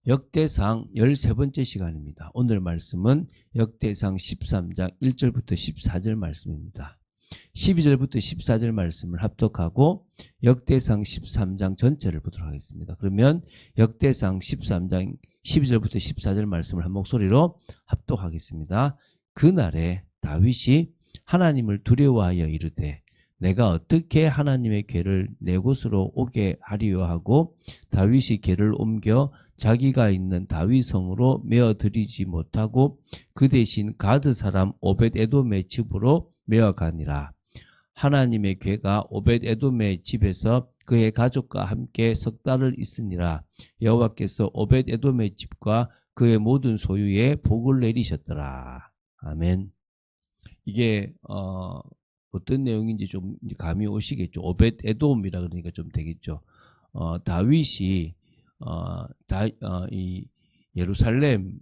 역대상 13번째 시간입니다. 오늘 말씀은 역대상 13장 1절부터 14절 말씀입니다. 12절부터 14절 말씀을 합독하고 역대상 13장 전체를 보도록 하겠습니다. 그러면 역대상 13장 12절부터 14절 말씀을 한 목소리로 합독하겠습니다. 그날에 다윗이 하나님을 두려워하여 이르되 내가 어떻게 하나님의 궤를 내 곳으로 오게 하리요 하고 다윗이 궤를 옮겨 자기가 있는 다윗성으로 메어들이지 못하고 그 대신 가드 사람 오벳에돔의 집으로 메어가니라. 하나님의 궤가 오벳에돔의 집에서 그의 가족과 함께 석 달을 있으니라. 여호와께서 오벳에돔의 집과 그의 모든 소유에 복을 내리셨더라. 아멘. 이게 어떤 내용인지 좀 감이 오시겠죠. 오벳에돔이라 그러니까 좀 되겠죠. 다윗이 이 예루살렘으로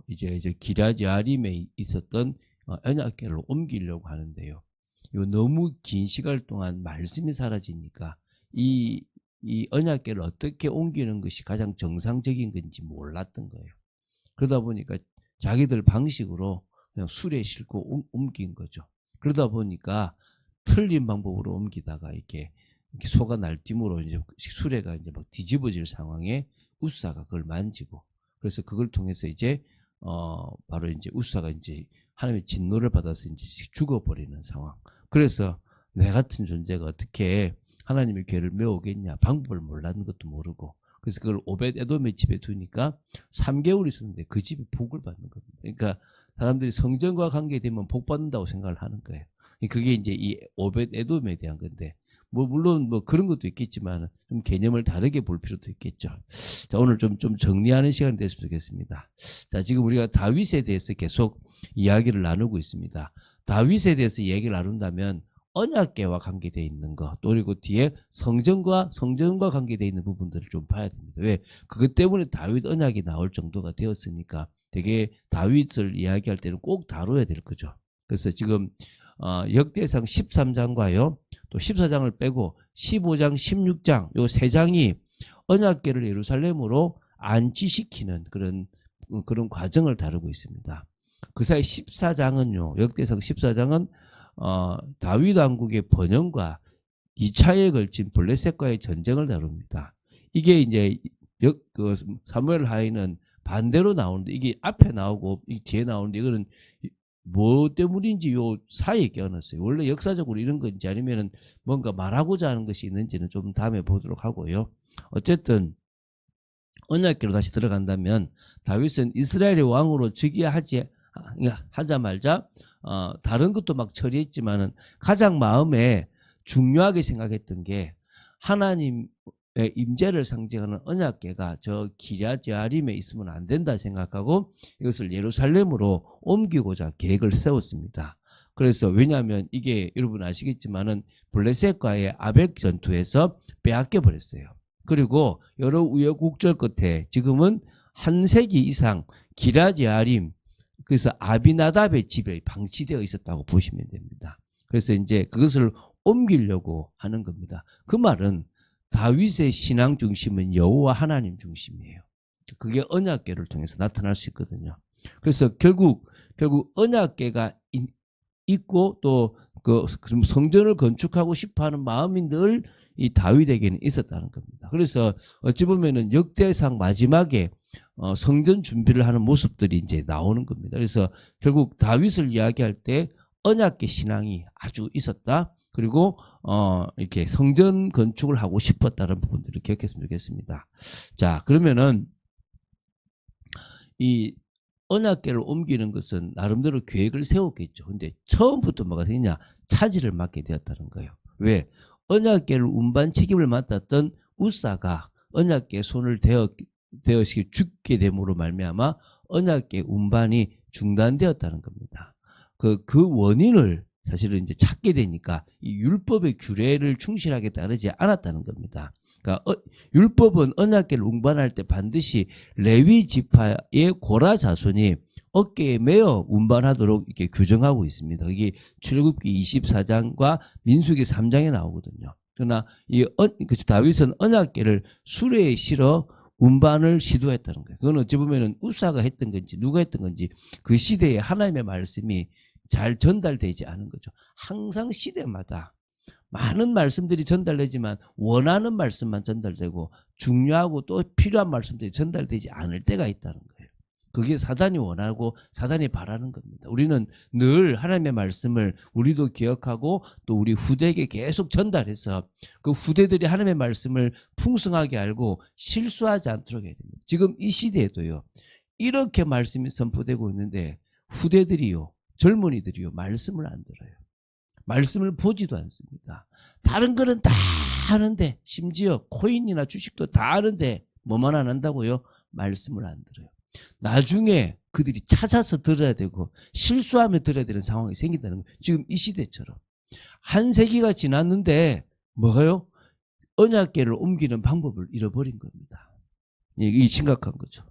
이제 기럇여아림에 있었던 언약궤를 옮기려고 하는데요. 이거 너무 긴 시간 동안 말씀이 사라지니까 이 언약궤를 어떻게 옮기는 것이 가장 정상적인 건지 몰랐던 거예요. 그러다 보니까 자기들 방식으로 그냥 수레 싣고 옮긴 거죠. 그러다 보니까 틀린 방법으로 옮기다가 이렇게 소가 날뛰므로 이제 수레가 이제 막 뒤집어질 상황에 우사가 그걸 만지고, 그래서 그걸 통해서 이제 바로 이제 우사가 이제 하나님의 진노를 받아서 이제 죽어버리는 상황. 그래서 내 같은 존재가 어떻게 하나님의 궤를 메우겠냐, 방법을 몰랐는 것도 모르고, 그래서 그걸 오벳에돔의 집에 두니까 3개월 있었는데 그 집이 복을 받는 겁니다. 그러니까 사람들이 성전과 관계되면 복 받는다고 생각을 하는 거예요. 그게 이제 이 오벳에돔에 대한 건데, 물론 그런 것도 있겠지만 좀 개념을 다르게 볼 필요도 있겠죠. 자, 오늘 좀 정리하는 시간이 됐으면 좋겠습니다. 자, 지금 우리가 다윗에 대해서 계속 이야기를 나누고 있습니다. 다윗에 대해서 이야기를 나눈다면 언약궤와 관계되어 있는 것, 또 그리고 뒤에 성전과 관계되어 있는 부분들을 좀 봐야 됩니다. 왜? 그것 때문에 다윗 언약이 나올 정도가 되었으니까 되게 다윗을 이야기할 때는 꼭 다뤄야 될 거죠. 그래서 지금 역대상 13장과요, 또 14장을 빼고 15장, 16장 요 세 장이 언약궤를 예루살렘으로 안치시키는 그런 과정을 다루고 있습니다. 그 사이 14장은요, 역대상 14장은 다윗 왕국의 번영과 2차에 걸친 블레셋과의 전쟁을 다룹니다. 이게 이제 사무엘 하인은 반대로 나오는데, 이게 앞에 나오고 이 뒤에 나오는데, 이거는 뭐 때문인지 요 사이에 껴놨어요. 원래 역사적으로 이런 건지 아니면은 뭔가 말하고자 하는 것이 있는지는 좀 다음에 보도록 하고요. 어쨌든 언약궤로 다시 들어간다면 다윗은 이스라엘의 왕으로 즉위하자마자 다른 것도 막 처리했지만은 가장 마음에 중요하게 생각했던 게 하나님의 임재를 상징하는 언약궤가 저 기럇여아림에 있으면 안 된다 생각하고 이것을 예루살렘으로 옮기고자 계획을 세웠습니다. 그래서 왜냐하면 이게 여러분 아시겠지만은 블레셋과의 아벡 전투에서 빼앗겨 버렸어요. 그리고 여러 우여곡절 끝에 지금은 한 세기 이상 기럇여아림, 그래서 아비나답의 집에 방치되어 있었다고 보시면 됩니다. 그래서 이제 그것을 옮기려고 하는 겁니다. 그 말은 다윗의 신앙 중심은 여호와 하나님 중심이에요. 그게 언약궤를 통해서 나타날 수 있거든요. 그래서 결국 언약궤가 있고 또 그 성전을 건축하고 싶어하는 마음이 늘 이 다윗에게는 있었다는 겁니다. 그래서 어찌 보면은 역대상 마지막에 성전 준비를 하는 모습들이 이제 나오는 겁니다. 그래서 결국 다윗을 이야기할 때 언약궤 신앙이 아주 있었다. 그리고 이렇게 성전 건축을 하고 싶었다는 부분들을 기억했으면 좋겠습니다. 자, 그러면은 이 언약궤를 옮기는 것은 나름대로 계획을 세웠겠죠. 근데 처음부터 뭐가 되냐? 차질을 맞게 되었다는 거예요. 왜? 언약궤를 운반 책임을 맡았던 우사가 언약궤 손을 대어시켜 죽게 됨으로 말미암아 언약궤 운반이 중단되었다는 겁니다. 그 원인을 사실은 이제 찾게 되니까 이 율법의 규례를 충실하게 따르지 않았다는 겁니다. 그러니까 율법은 언약궤를 운반할 때 반드시 레위 지파의 고라 자손이 어깨에 메어 운반하도록 이렇게 규정하고 있습니다. 이게 출애굽기 24장과 민수기 3장에 나오거든요. 그러나 다윗은 언약궤를 수레에 실어 운반을 시도했다는 거예요. 그건 어찌 보면은 우사가 했던 건지 누가 했던 건지 그 시대에 하나님의 말씀이 잘 전달되지 않은 거죠. 항상 시대마다 많은 말씀들이 전달되지만 원하는 말씀만 전달되고 중요하고 또 필요한 말씀들이 전달되지 않을 때가 있다는 거예요. 그게 사단이 원하고 사단이 바라는 겁니다. 우리는 늘 하나님의 말씀을 우리도 기억하고 또 우리 후대에게 계속 전달해서 그 후대들이 하나님의 말씀을 풍성하게 알고 실수하지 않도록 해야 됩니다. 지금 이 시대에도요. 이렇게 말씀이 선포되고 있는데 후대들이요. 젊은이들이요. 말씀을 안 들어요. 말씀을 보지도 않습니다. 다른 거는 다 하는데 심지어 코인이나 주식도 다 하는데 뭐만 안 한다고요? 말씀을 안 들어요. 나중에 그들이 찾아서 들어야 되고 실수하며 들어야 되는 상황이 생긴다는 거예요. 지금 이 시대처럼. 한 세기가 지났는데 뭐가요? 언약궤를 옮기는 방법을 잃어버린 겁니다. 이게 심각한 거죠.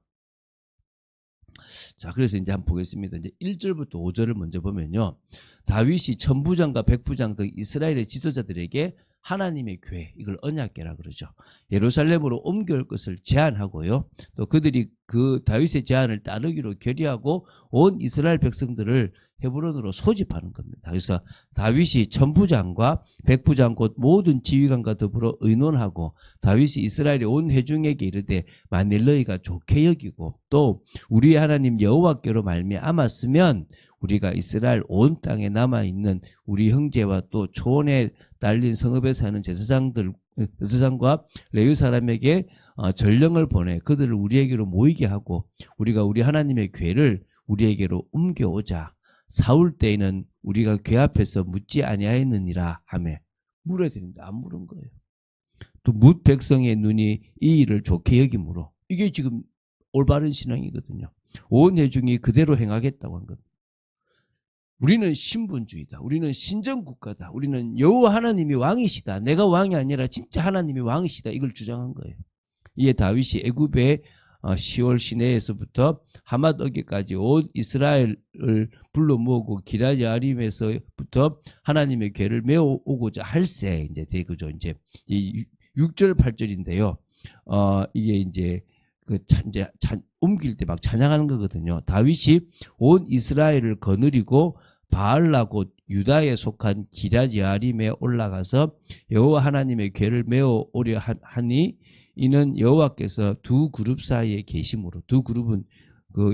자, 그래서 이제 한번 보겠습니다. 이제 1절부터 5절을 먼저 보면요. 다윗이 천부장과 백부장 등 이스라엘의 지도자들에게 하나님의 교회, 이걸 언약궤라 그러죠. 예루살렘으로 옮겨올 것을 제안하고요. 또 그들이 그 다윗의 제안을 따르기로 결의하고 온 이스라엘 백성들을 헤브론으로 소집하는 겁니다. 그래서 다윗이 천부장과 백부장 곧 모든 지휘관과 더불어 의논하고 다윗이 이스라엘의 온 회중에게 이르되 만일 너희가 좋게 여기고 또 우리의 하나님 여호와께로 말미암았으면 우리가 이스라엘 온 땅에 남아있는 우리 형제와 또 초원에 딸린 성읍에 사는 제사장과 레위 사람에게 전령을 보내 그들을 우리에게로 모이게 하고 우리가 우리 하나님의 궤를 우리에게로 옮겨오자. 사울 때에는 우리가 궤 앞에서 묻지 아니하였느니라 하며 물어야 되는데 안 물은 거예요. 또 뭇 백성의 눈이 이 일을 좋게 여김으로 이게 지금 올바른 신앙이거든요. 온 회중이 그대로 행하겠다고 한 겁니다. 우리는 신분주의다. 우리는 신정국가다. 우리는 여호와 하나님이 왕이시다. 내가 왕이 아니라 진짜 하나님이 왕이시다. 이걸 주장한 거예요. 이에 다윗이 애굽의 시올 시내에서부터 하맛어기까지 온 이스라엘을 불러 모으고 기럇 여아림에서부터 하나님의 궤를 메어 오고자 할세 이제 되고죠. 이제 이 6절 8절인데요. 이게 이제 옮길 때 막 찬양하는 거거든요. 다윗이 온 이스라엘을 거느리고 바알라 곧 유다에 속한 기럇 여아림에 올라가서 여호와 하나님의 궤를 메어 오려 하니 이는 여호와께서 두 그룹 사이에 계심으로 두 그룹은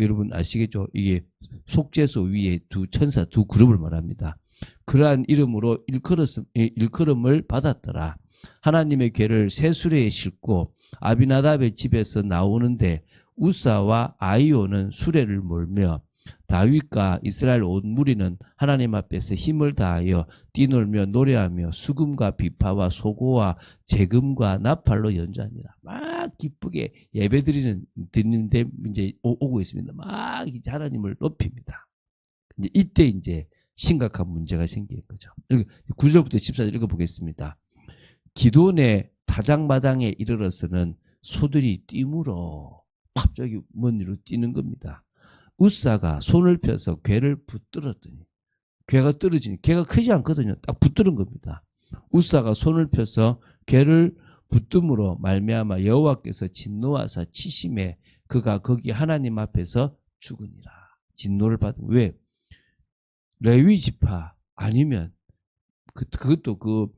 여러분 아시겠죠? 이게 속죄소 위에 두 천사 두 그룹을 말합니다. 그러한 이름으로 일컬음을 받았더라. 하나님의 궤를 새 수레에 싣고 아비나답의 집에서 나오는데 우사와 아이오는 수레를 몰며 다윗과 이스라엘 온 무리는 하나님 앞에서 힘을 다하여 뛰놀며 노래하며 수금과 비파와 소고와 재금과 나팔로 연주하니라. 막 기쁘게 예배 드리는데 이제 오고 있습니다. 막 이제 하나님을 높입니다. 이제 이때 이제 심각한 문제가 생기는 거죠. 9절부터 14절 읽어보겠습니다. 기돈의 타작마당에 이르러서는 소들이 뛰물어 갑자기 먼 위로 뛰는 겁니다. 우사가 손을 펴서 궤를 붙들었더니 궤가 떨어지니 궤가 크지 않거든요. 딱 붙들은 겁니다. 우사가 손을 펴서 궤를 붙듦으로 말미암아 여호와께서 진노하사 치심에 그가 거기 하나님 앞에서 죽으니라. 진노를 받은 왜? 레위 지파 아니면 그것도 그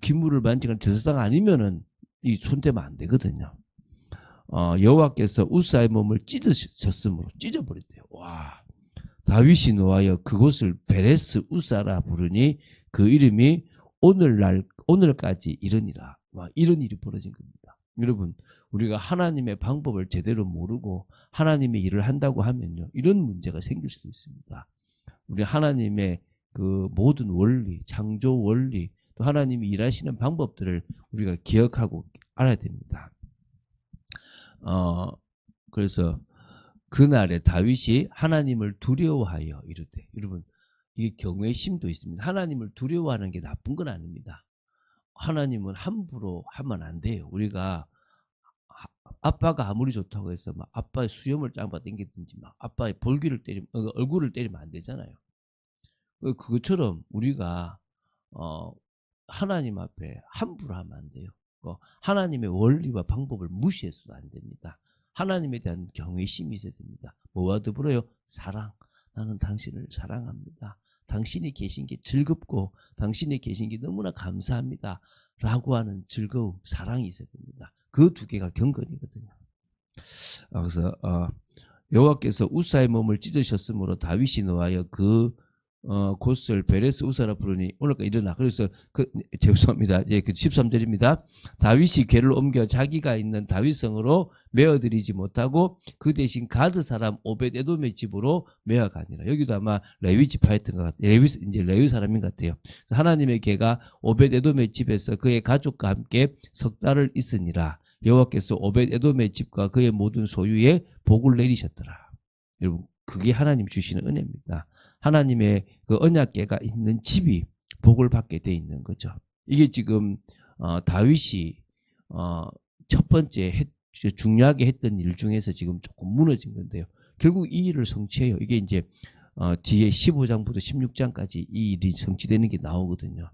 기물을 만지는 제사장 아니면은 이 손대면 안 되거든요. 여호와께서 우사의 몸을 찢으셨으므로 찢어버렸대요. 와, 다윗이 노하여 그곳을 베레스 우사라 부르니 그 이름이 오늘까지 이르니라. 와, 이런 일이 벌어진 겁니다. 여러분, 우리가 하나님의 방법을 제대로 모르고 하나님의 일을 한다고 하면요, 이런 문제가 생길 수도 있습니다. 우리 하나님의 그 모든 원리, 창조 원리, 또 하나님이 일하시는 방법들을 우리가 기억하고 알아야 됩니다. 그래서 그날에 다윗이 하나님을 두려워하여 이르되, 여러분 이게 경외심도 있습니다. 하나님을 두려워하는 게 나쁜 건 아닙니다. 하나님은 함부로 하면 안 돼요. 우리가 아빠가 아무리 좋다고 해서 막 아빠의 수염을 짱봐 당기든지 막 아빠의 얼굴을 때리면 안 되잖아요. 그것처럼 우리가 하나님 앞에 함부로 하면 안 돼요. 거, 하나님의 원리와 방법을 무시해서도 안 됩니다. 하나님에 대한 경외심이 있어야 됩니다. 뭐와 더불어요? 사랑. 나는 당신을 사랑합니다. 당신이 계신 게 즐겁고 당신이 계신 게 너무나 감사합니다. 라고 하는 즐거움, 사랑이 있어야 됩니다. 그 두 개가 경건이거든요. 그래서 여호와께서 우사의 몸을 찢으셨으므로 다윗이 노하여 그 곧을 베레스 우사라 부르니 오늘까지 일어나. 그래서 죄송합니다. 예, 그 13절입니다. 다윗이 궤를 옮겨 자기가 있는 다윗성으로 메어드리지 못하고 그 대신 가드 사람 오벳에돔의 집으로 메어가니라. 여기도 아마 레위 지파였던 것 같아요. 레위 사람인 것 같아요. 하나님의 궤가 오벳에돔의 집에서 그의 가족과 함께 석 달을 있으니라. 여호와께서 오벳에돔의 집과 그의 모든 소유에 복을 내리셨더라. 여러분, 그게 하나님 주시는 은혜입니다. 하나님의 그 언약궤가 있는 집이 복을 받게 돼 있는 거죠. 이게 지금 다윗이 첫 번째 중요하게 했던 일 중에서 지금 조금 무너진 건데요. 결국 이 일을 성취해요. 이게 이제 뒤에 15장부터 16장까지 이 일이 성취되는 게 나오거든요.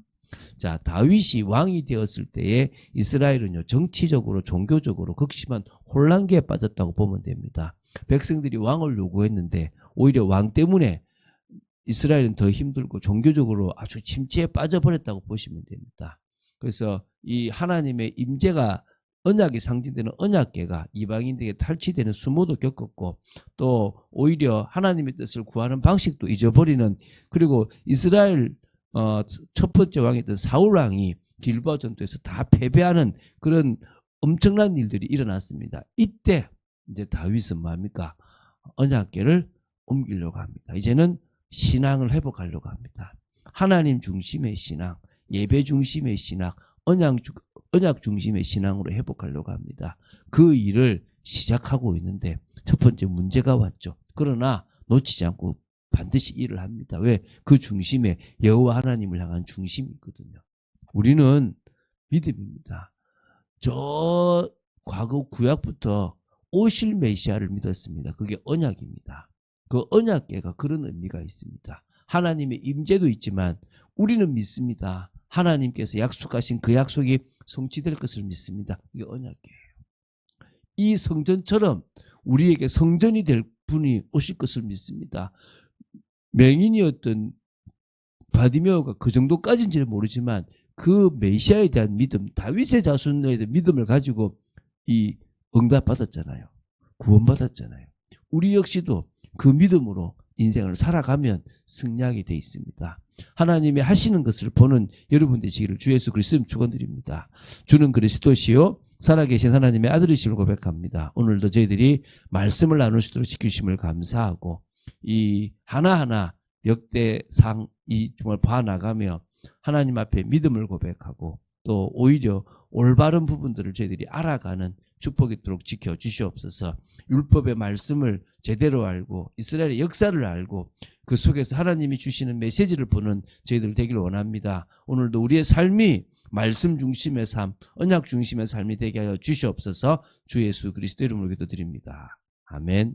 자, 다윗이 왕이 되었을 때에 이스라엘은요, 정치적으로 종교적으로 극심한 혼란기에 빠졌다고 보면 됩니다. 백성들이 왕을 요구했는데 오히려 왕 때문에 이스라엘은 더 힘들고 종교적으로 아주 침체에 빠져버렸다고 보시면 됩니다. 그래서 이 하나님의 임재가 언약이 상징되는 언약궤가 이방인들에게 탈취되는 수모도 겪었고, 또 오히려 하나님의 뜻을 구하는 방식도 잊어버리는, 그리고 이스라엘 첫 번째 왕이었던 사울 왕이 길보아 전투에서 다 패배하는 그런 엄청난 일들이 일어났습니다. 이때 이제 다윗은 뭡니까? 언약궤를 옮기려고 합니다. 이제는 신앙을 회복하려고 합니다. 하나님 중심의 신앙, 예배 중심의 신앙, 언약 중심의 신앙으로 회복하려고 합니다. 그 일을 시작하고 있는데 첫 번째 문제가 왔죠. 그러나 놓치지 않고 반드시 일을 합니다. 왜? 그 중심에 여호와 하나님을 향한 중심이 있거든요. 우리는 믿음입니다. 저 과거 구약부터 오실 메시아를 믿었습니다. 그게 언약입니다. 그 언약궤가 그런 의미가 있습니다. 하나님의 임재도 있지만 우리는 믿습니다. 하나님께서 약속하신 그 약속이 성취될 것을 믿습니다. 이게 언약궤예요. 이 성전처럼 우리에게 성전이 될 분이 오실 것을 믿습니다. 맹인이었던 바디메오가 그 정도까지인지는 모르지만 그 메시아에 대한 믿음, 다윗의 자손에 대한 믿음을 가지고 이 응답받았잖아요. 구원받았잖아요. 우리 역시도 그 믿음으로 인생을 살아가면 승리하게 돼 있습니다. 하나님이 하시는 것을 보는 여러분 되시기를 주 예수 그리스도님 축원드립니다. 주는 그리스도시요 살아계신 하나님의 아들이심을 고백합니다. 오늘도 저희들이 말씀을 나눌 수 있도록 지키심을 감사하고 이 하나하나 역대상 이 정말 봐나가며 하나님 앞에 믿음을 고백하고 또 오히려 올바른 부분들을 저희들이 알아가는 축복이 있도록 지켜주시옵소서. 율법의 말씀을 제대로 알고 이스라엘의 역사를 알고 그 속에서 하나님이 주시는 메시지를 보는 저희들 되기를 원합니다. 오늘도 우리의 삶이 말씀 중심의 삶, 언약 중심의 삶이 되게 하여 주시옵소서. 주 예수 그리스도 이름으로 기도드립니다. 아멘.